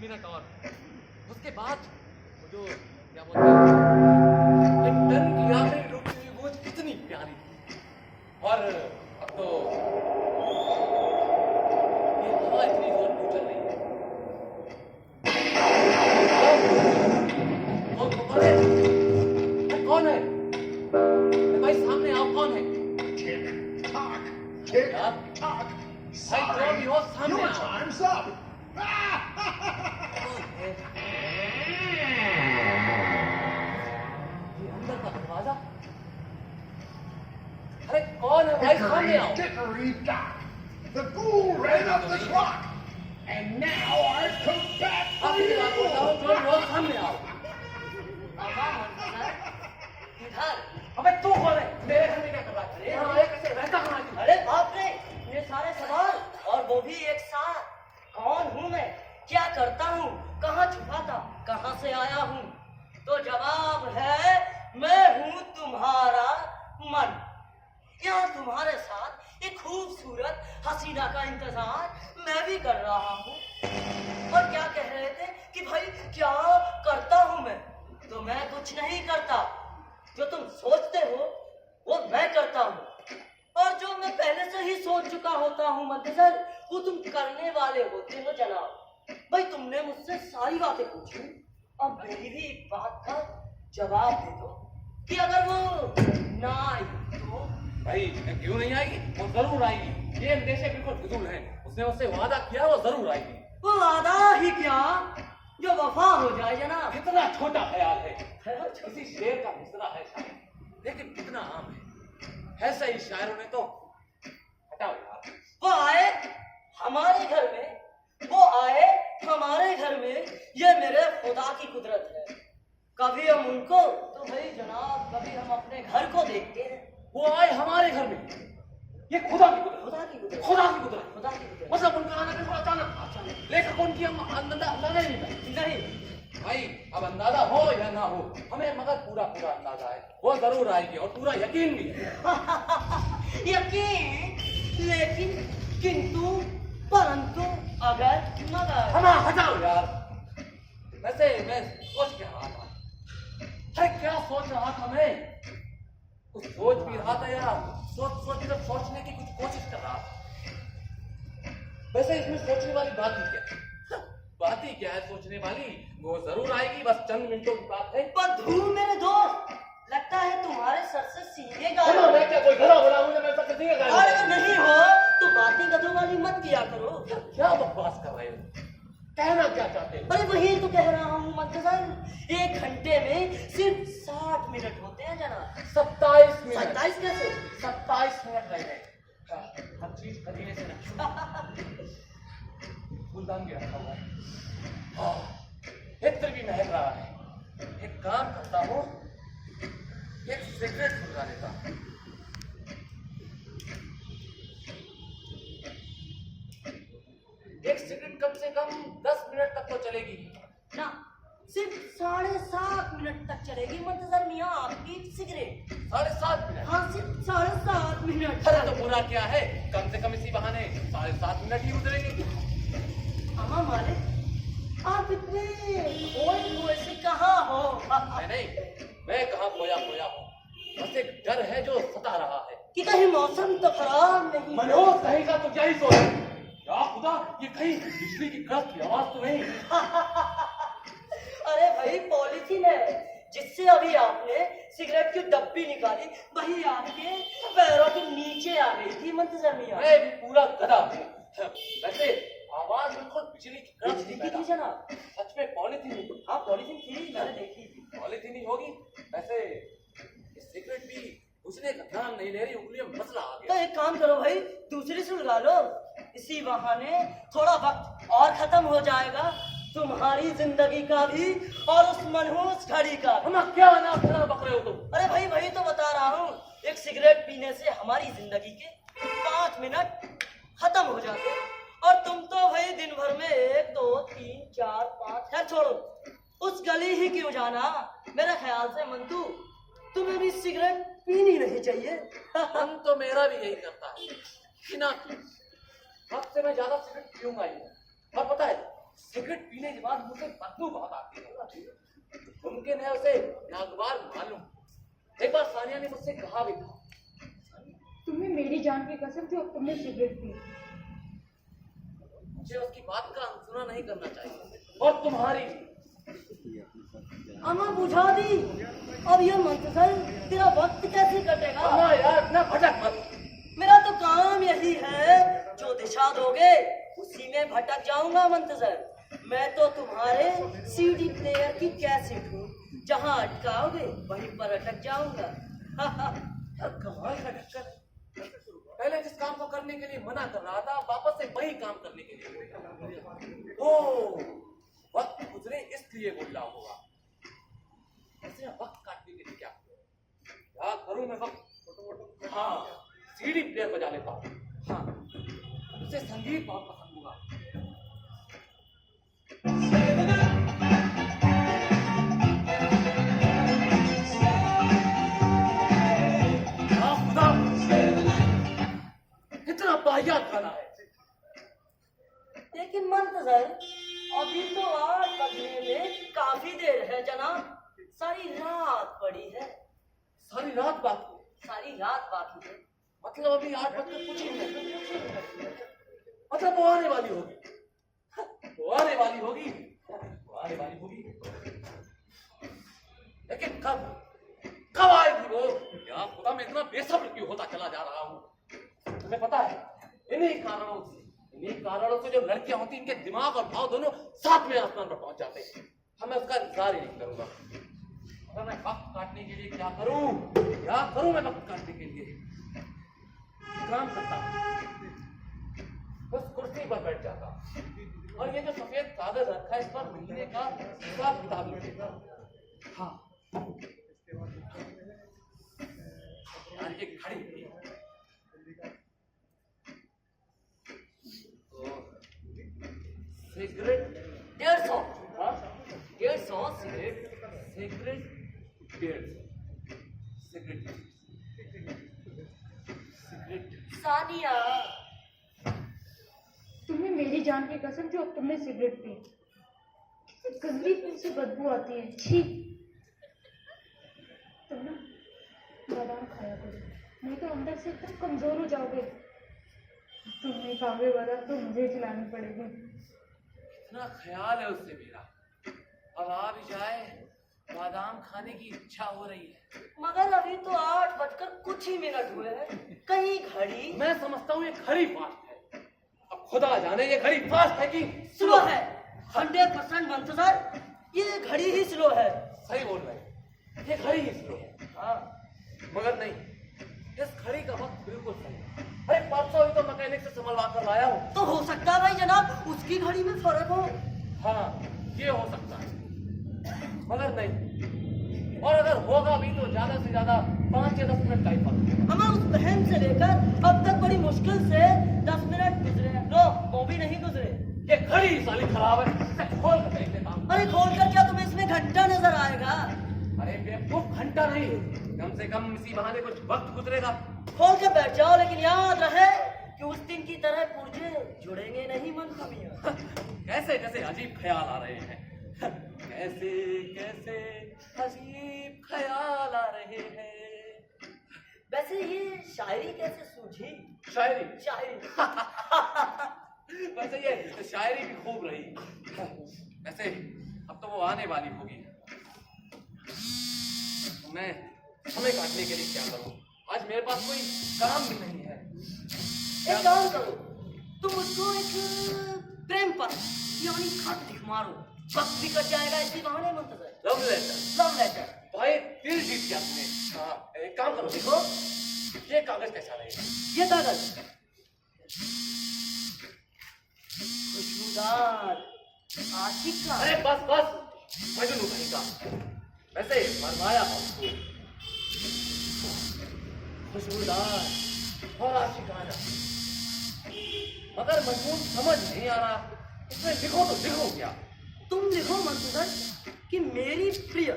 Minute और, उसके बाद वो जो क्या बोलते हैं एक टन की आखिरी रुकी हुई बोझ कितनी प्यारी थी। और अब तो ये हवा इतनी जोर क्यों चल रही है? कौन है? कौन है? भाई सामने आओ, कौन है? भाई जो भी हो सामने आओ। ये अंदर का दरवाजा, अरे कौन है भाई सामने आओ। The ghoul ran up the clock, and now I've come back for आपकी बात बोलता हूँ, जो भी हो सामने आओ। इधर। अबे तू कौन है? मेरे घर में क्या कर रहा है? अरे हमारे कैसे रहता कहाँ है तू? अरे बाप रे, ये सारे सवाल और वो भी एक साथ। कौन हूँ मैं, क्या करता हूँ, कहाँ छुपा था, कहाँ से आया हूँ? तो जवाब है मैं हूँ तुम्हारा मन। यहाँ तुम्हारे साथ एक खूबसूरत हसीना का इंतजार मैं भी कर रहा हूँ। और क्या कह रहे थे कि भाई क्या करता हूँ मैं? तो मैं कुछ नहीं करता। जो तुम सोचते हो वो मैं करता हूँ, और जो मैं पहले से ही सोच चुका होता हूँ मंतजर, वो तुम करने वाले होते हो जनाब। भाई तुमने मुझसे सारी बातें पूछी, अब मेरी भी एक बात का जवाब दे दो कि अगर वो ना आई तो? भाई क्यों नहीं आएगी? वो जरूर आएगी। ये अंदेशे बिल्कुल फिजूल हैं। उसने उससे वादा किया, वो जरूर आएगी। वो वादा ही क्या, जो वफा हो जाए जनाब। कितना छोटा ख्याल है, किसी शेर का मिसरा है शायद, लेकिन कितना आम है। ऐसा ही शायरों ने तो हटाओ यार। वो आए हमारे घर में, वो आए हमारे घर में, ये मेरे खुदा की कुदरत है। कभी हम उनको तो भाई जनाब, कभी हम अपने घर को देखते हैं। वो आए हमारे घर में, ये खुदा की कुदरत, खुदा की कुदरत, खुदा की कुदरत, खुदा की कुदरत। मतलब उनका आना बिल्कुल अचानक, लेखक उनकी हम अंदाजा ही नहीं था। नहीं भाई अब अंदाजा हो या ना हो, हमें मगर पूरा पूरा अंदाजा है, वो जरूर आएगी और पूरा यकीन भी है। यकीन, लेकिन, किंतु, परंतु, अगर, मगर। हम हटाओ यार। वैसे मैं सोच क्या रहा था? अरे क्या सोच रहा था मैं? कुछ सोच भी रहा था यार, सोचने की कुछ कोशिश कर रहा था। वैसे इसमें सोचने वाली बात ही क्या? बात ही क्या है सोचने वाली? वो जरूर आएगी, बस चंद मिनटों की बात है। पर धूम मेरे दोस्त, लगता है तुम्हारे सर से सीने का। मैं क्या कोई घड़ा बना हूँ? मैं सर सीने का? अरे नहीं हो तो बातें गधों वाली मत किया करो। क्या बकवास कर रहे हो? कहना क्या चाहते हो? अरे वही तो कह रहा हूँ मंतजर, 1 घंटे में सिर्फ 60 मिनट होते हैं जनाब। 27 मिनट। 27 कैसे? 27 मिनट रह गए। हर चीज खरीदने से ना फूलदान भी रखा हुआ है, इत्र भी महक रहा है। एक काम करता हूँ, एक सिगरेट फुलवा लेता हूँ। एक सिगरेट कम से कम 10 मिनट तक तो चलेगी ना, सिर्फ 7.5 मिनट तक चलेगी मंतजर मियाँ आपकी सिगरेट। 7.5 मिनट? हाँ सिर्फ 7.5 मिनट। अरे तो पूरा क्या है, कम से कम इसी बहाने 7.5 मिनट ही गुजरेंगे। अमा मालिक, आप इतने खोए से कहाँ हो? नहीं, मैं कहाँ खोया हूँ, बस एक डर है जो सता रहा है कि कहीं मौसम तो खराब नहीं। मनोज कहेगा तो क्या ही सोच, या खुदा ये कहीं बिजली की कड़क की आवाज तो नहीं? अरे भाई पॉलिथीन है, जिससे अभी आपने सिगरेट की डब्बी निकाली, वही आपके पैरों के नीचे आ गई थी मंतजर मियाँ। मैं भी पूरा गधा हूँ। वैसे आवाज बिल्कुल बिजली की कड़क बिजली की थी जनाब। सच में पॉलिथीन ही? हाँ पॉलिथीन थी, मैंने देखी थी। पॉलिथीन ही होगी। वैसे सिगरेट भी घुसने का ध्यान नहीं ले रही, उंगलियों में मसला आ तो गया। एक काम करो भाई, दूसरी सुलगा लो, इसी बहाने थोड़ा वक्त और खत्म हो जाएगा तुम्हारी जिंदगी का भी और उस मनहूस घड़ी का। हम क्या नाम बक रहे हो तुम? अरे भाई वही तो बता रहा हूँ, एक सिगरेट पीने से हमारी जिंदगी के 5 मिनट खत्म हो जाते हैं, और तुम तो भाई दिन भर में 1 2 3 4 5, खैर छोड़ो, उस गली ही क्यों जाना। मेरे ख्याल से मंतू तुम्हें भी सिगरेट पीनी नहीं चाहिए। मन तो मेरा भी यही करता है कि ना, अब से मैं ज्यादा सिगरेट पीऊंगा ही। और पता है सिगरेट पीने के बाद मुझे बदबू बहुत आती है। मुमकिन है उसे नागवार मालूम। एक बार सानिया ने मुझसे कहा भी था, तुम्हें मेरी जान की कसम थी और तुमने सिगरेट पी। मुझे उसकी बात का अनसुना नहीं करना चाहिए, और तुम्हारी भी। अम्मा बुझा दी। अब ये मंतजर तेरा वक्त कैसे कटेगा? अम्मा यार इतना भटक मत। मेरा तो काम यही है, जो दिशा दोगे उसी में भटक जाऊंगा मंतजर। मैं तो तुम्हारे सीडी प्लेयर की कैसेट हूँ, जहाँ अटकाओगे वहीं पर अटक जाऊंगा। यार कमाल का चक्कर। पहले जिस काम को करने के लिए मना कर रहा था, वापस से वही काम करने के लिए। ओ, वक्त गुजरे इसलिए बोल रहा होगा। ऐसे वक्त काटने के लिए क्या करूं मैं वक्त? हाँ, सीडी प्लेयर बजा लेता हूँ। हाँ, उसे संगीत बहुत पसंद होगा। खुदा, कितना वाहियात गाना है। लेकिन मंतजर, अभी तो 8 बजने में काफी देर है जनाब। सारी रात पड़ी है। सारी रात बाकी। सारी रात बाकी है। मतलब अभी 8 बजकर कुछ ही नहीं। मतलब वो आने वाली होगी। वो आने वाली होगी। वो आने वाली होगी। लेकिन कब आएगी वो? यार खुदा, मैं इतना बेसब्र क्यों होता चला जा रहा हूँ? तुम्हें पता है, इन्हीं कारणों से जो लड़कियां होती, इनके दिमाग और भाव दोनों साथ में आसमान पर पहुंच जाते हैं। हमें उसका इंतजार ही नहीं करूंगा। अगर मैं वक्त काटने के लिए क्या करूं मैं वक्त काटने के लिए? काम करता हूं, बस कुर्सी पर बैठ जाता, और ये जो सफेद कागज रखा है, इस पर महीने का हिसाब किताब लिख देता। हाँ यार, ये घड़ी सिगरेट 150। हाँ, 150 सिगरेट। Cigarette 150 cigarette. सानिया, तुम्हें मेरी जान की कसम थी और तुमने सिगरेट पी। गंदी से बदबू आती है, छी। तुम ना बादाम खाया करो, नहीं तो अंदर से एकदम कमजोर हो जाओगे। तुम नहीं खाओगे बादाम तो मुझे खिलानी पड़ेगी। इतना ख्याल है उससे मेरा, अब आ भी जाए, बादाम खाने की इच्छा हो रही है। मगर अभी तो 8 बजकर कुछ ही मिनट हुए हैं। कहीं घड़ी? मैं समझता हूँ ये घड़ी फास्ट है। अब खुदा जाने ये घड़ी फास्ट है कि स्लो है। 100% मंतजर, ये घड़ी ही स्लो है। सही बोल रहे हैं, ये घड़ी ही स्लो है। हाँ, मगर नहीं, इस घड़ी का वक्त बिल्कुल सही है। अरे परसों ही तो मैकेनिक से संभलवा कर लाया हूँ। तो हो सकता है भाई जनाब उसकी घड़ी में फर्क हो। हाँ, ये हो सकता है, मगर नहीं। और अगर होगा भी तो ज्यादा से ज्यादा 5 या 10 मिनट का ही फर्क है। हमारे उस बहन से लेकर अब तक बड़ी मुश्किल से 10 मिनट गुजरे। नो, वो भी नहीं गुजरे। ये घड़ी साली खराब है, इसे खोल कर देख लेता हूँ। अरे खोल कर क्या तुम्हें इसमें घंटा नजर आएगा? अरे बेवकूफ, घंटा नहीं, कम से कम इसी बहाने कुछ वक्त गुजरेगा। खोल कर बैठ जाओ, लेकिन याद रहे कि उस दिन की तरह पुर्जे जुड़ेंगे नहीं मन कमियां। कैसे कैसे अजीब ख्याल आ रहे हैं। कैसे कैसे अजीब ख्याल आ रहे हैं। वैसे ये शायरी कैसे सूझी? शायरी शायरी वैसे ये शायरी भी खूब रही। वैसे अब तो वो आने वाली होगी। मैं समय काटने के लिए क्या करूं? आज मेरे पास कोई काम भी नहीं है। एक काम करो, तुम उसको एक प्रेम पत्र यानी खत लिख मारो, वक्त भी कट जाएगा इसी बहाने। मंतजर, लव लेटर। Love letter. भाई दिल जीत गया तुमने। हाँ, एक काम करो, देखो ये कागज कैसा रहेगा? ये कागज खुशबूदार आशिक का। अरे बस बस, मजनू कहीं का। वैसे मरवाया उसको, खुशबूदार और आशिकाना, मगर मजनू समझ नहीं आ रहा। इसमें लिखो तो लिखो क्या? तुम लिखो मंतजर कि मेरी प्रिय